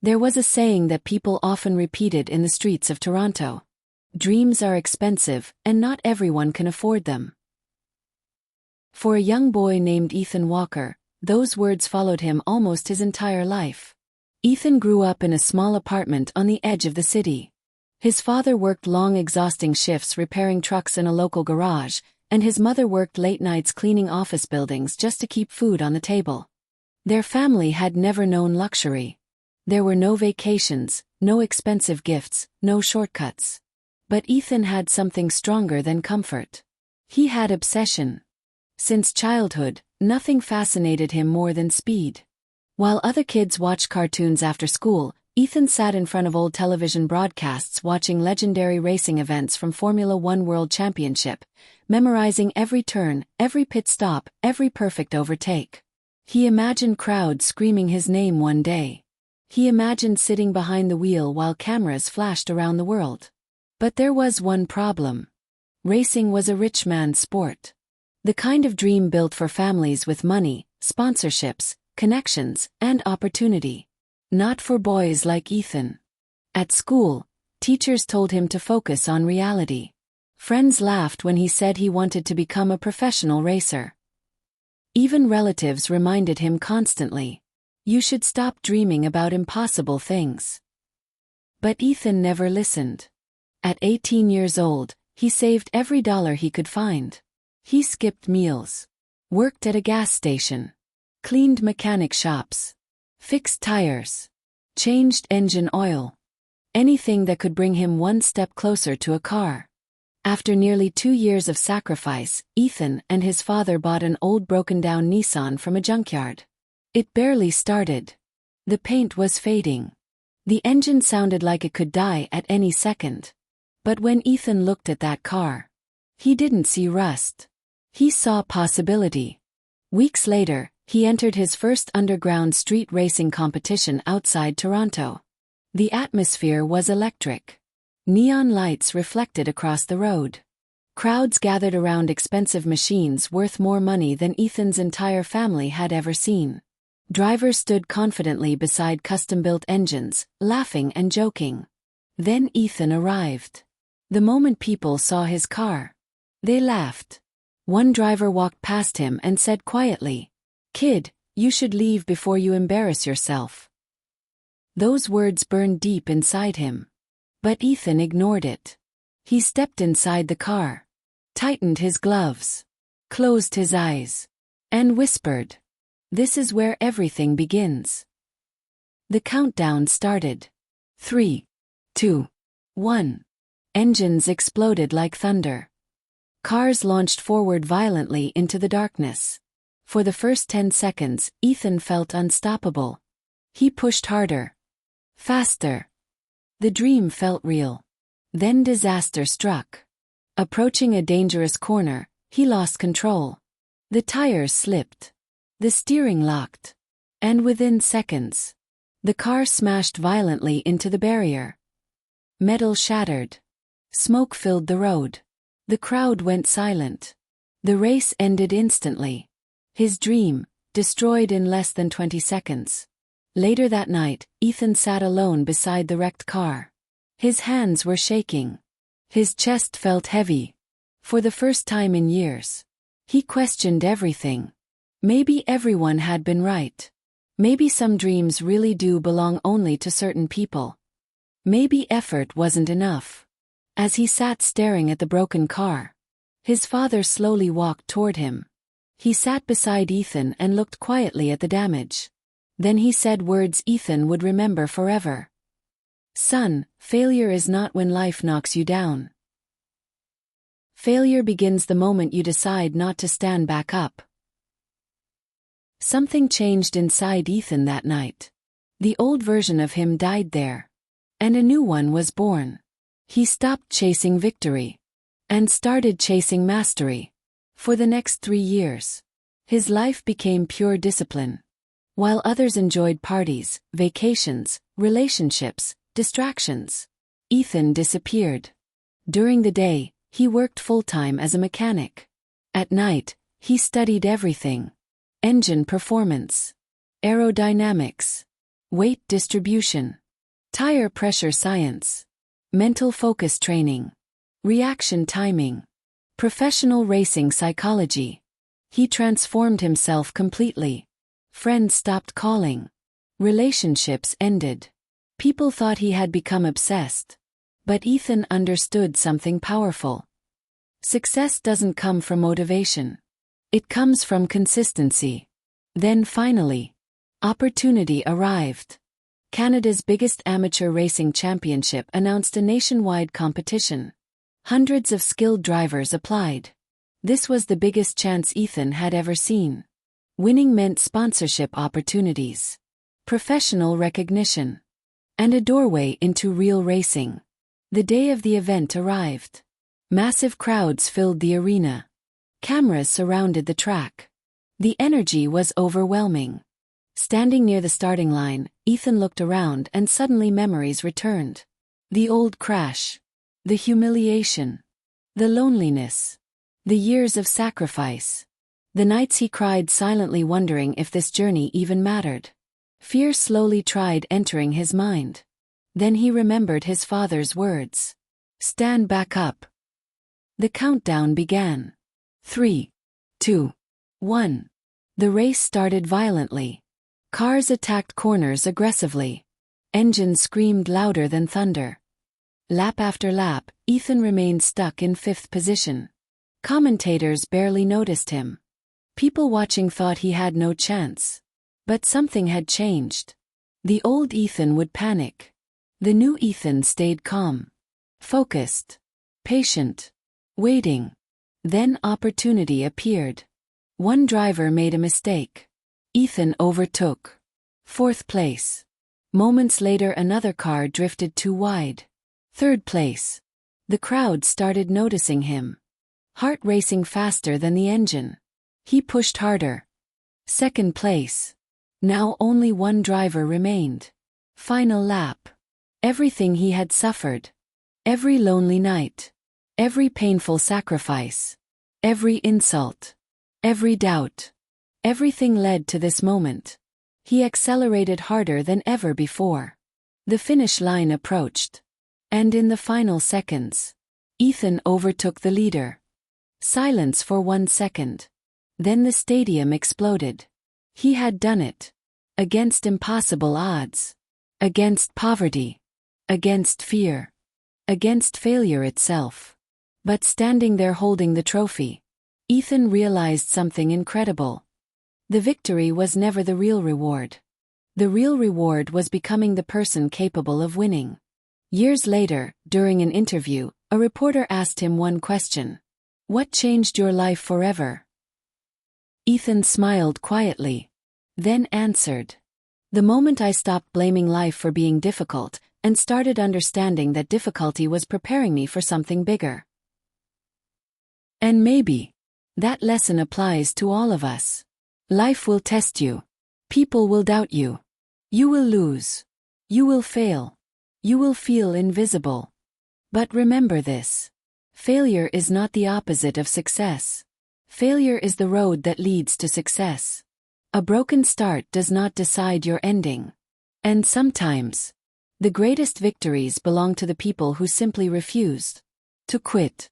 There was a saying that people often repeated in the streets of Toronto. Dreams are expensive, and not everyone can afford them. For a young boy named Ethan Walker, those words followed him almost his entire life. Ethan grew up in a small apartment on the edge of the city. His father worked long, exhausting shifts repairing trucks in a local garage, and his mother worked late nights cleaning office buildings just to keep food on the table. Their family had never known luxury. There were no vacations, no expensive gifts, no shortcuts. But Ethan had something stronger than comfort. He had obsession. Since childhood, nothing fascinated him more than speed. While other kids watched cartoons after school, Ethan sat in front of old television broadcasts watching legendary racing events from Formula One World Championship, memorizing every turn, every pit stop, every perfect overtake. He imagined crowds screaming his name one day. He imagined sitting behind the wheel while cameras flashed around the world. But there was one problem. Racing was a rich man's sport. The kind of dream built for families with money, sponsorships, connections, and opportunity. Not for boys like Ethan. At school, teachers told him to focus on reality. Friends laughed when he said he wanted to become a professional racer. Even relatives reminded him constantly, "You should stop dreaming about impossible things." But Ethan never listened. At 18 years old, he saved every dollar he could find. He skipped meals, worked at a gas station, cleaned mechanic shops, fixed tires, changed engine oil. Anything that could bring him one step closer to a car. After nearly 2 years of sacrifice, Ethan and his father bought an old broken-down Nissan from a junkyard. It barely started. The paint was fading. The engine sounded like it could die at any second. But when Ethan looked at that car, he didn't see rust. He saw possibility. Weeks later, he entered his first underground street racing competition outside Toronto. The atmosphere was electric. Neon lights reflected across the road. Crowds gathered around expensive machines worth more money than Ethan's entire family had ever seen. Drivers stood confidently beside custom-built engines, laughing and joking. Then Ethan arrived. The moment people saw his car, they laughed. One driver walked past him and said quietly, "Kid, you should leave before you embarrass yourself." Those words burned deep inside him. But Ethan ignored it. He stepped inside the car, tightened his gloves, closed his eyes, and whispered, "This is where everything begins." The countdown started. 3, 2, 1. Engines exploded like thunder. Cars launched forward violently into the darkness. For the first 10 seconds, Ethan felt unstoppable. He pushed harder. Faster. The dream felt real. Then disaster struck. Approaching a dangerous corner, he lost control. The tires slipped. The steering locked. And within seconds, the car smashed violently into the barrier. Metal shattered. Smoke filled the road. The crowd went silent. The race ended instantly. His dream, destroyed in less than 20 seconds. Later that night, Ethan sat alone beside the wrecked car. His hands were shaking. His chest felt heavy. For the first time in years, he questioned everything. Maybe everyone had been right. Maybe some dreams really do belong only to certain people. Maybe effort wasn't enough. As he sat staring at the broken car, his father slowly walked toward him. He sat beside Ethan and looked quietly at the damage. Then he said words Ethan would remember forever. "Son, failure is not when life knocks you down. Failure begins the moment you decide not to stand back up." Something changed inside Ethan that night. The old version of him died there. And a new one was born. He stopped chasing victory. And started chasing mastery. For the next 3 years, his life became pure discipline. While others enjoyed parties, vacations, relationships, distractions, Ethan disappeared. During the day, he worked full-time as a mechanic. At night, he studied everything. Engine performance. Aerodynamics. weight distribution, tire pressure science, mental focus training, reaction timing, professional racing psychology. He transformed himself completely. Friends stopped calling. Relationships ended. People thought he had become obsessed. But Ethan understood something powerful. Success doesn't come from motivation. It comes from consistency. Then finally, opportunity arrived. Canada's biggest amateur racing championship announced a nationwide competition. Hundreds of skilled drivers applied. This was the biggest chance Ethan had ever seen. Winning meant sponsorship opportunities, professional recognition, and a doorway into real racing. The day of the event arrived. Massive crowds filled the arena. Cameras surrounded the track. The energy was overwhelming. Standing near the starting line, Ethan looked around and suddenly memories returned. The old crash. The humiliation. The loneliness. The years of sacrifice. The nights he cried silently wondering if this journey even mattered. Fear slowly tried entering his mind. Then he remembered his father's words. Stand back up. The countdown began. 3, 2, 1. The race started violently. Cars attacked corners aggressively. Engines screamed louder than thunder. Lap after lap, Ethan remained stuck in 5th position. Commentators barely noticed him. People watching thought he had no chance. But something had changed. The old Ethan would panic. The new Ethan stayed calm. Focused. Patient. Waiting. Then opportunity appeared. One driver made a mistake. Ethan overtook. 4th place. Moments later another car drifted too wide. 3rd place. The crowd started noticing him. Heart racing faster than the engine. He pushed harder. 2nd place. Now only one driver remained. Final lap. Everything he had suffered. Every lonely night. Every painful sacrifice. Every insult. Every doubt. Everything led to this moment. He accelerated harder than ever before. The finish line approached. And in the final seconds, Ethan overtook the leader. Silence for 1 second. Then the stadium exploded. He had done it. Against impossible odds. Against poverty. Against fear. Against failure itself. But standing there holding the trophy, Ethan realized something incredible. The victory was never the real reward. The real reward was becoming the person capable of winning. Years later, during an interview, a reporter asked him one question. What changed your life forever? Ethan smiled quietly. Then answered. The moment I stopped blaming life for being difficult, and started understanding that difficulty was preparing me for something bigger. And maybe that lesson applies to all of us. Life will test you. People will doubt you. You will lose. You will fail. You will feel invisible. But remember this. Failure is not the opposite of success. Failure is the road that leads to success. A broken start does not decide your ending. And sometimes, the greatest victories belong to the people who simply refused to quit.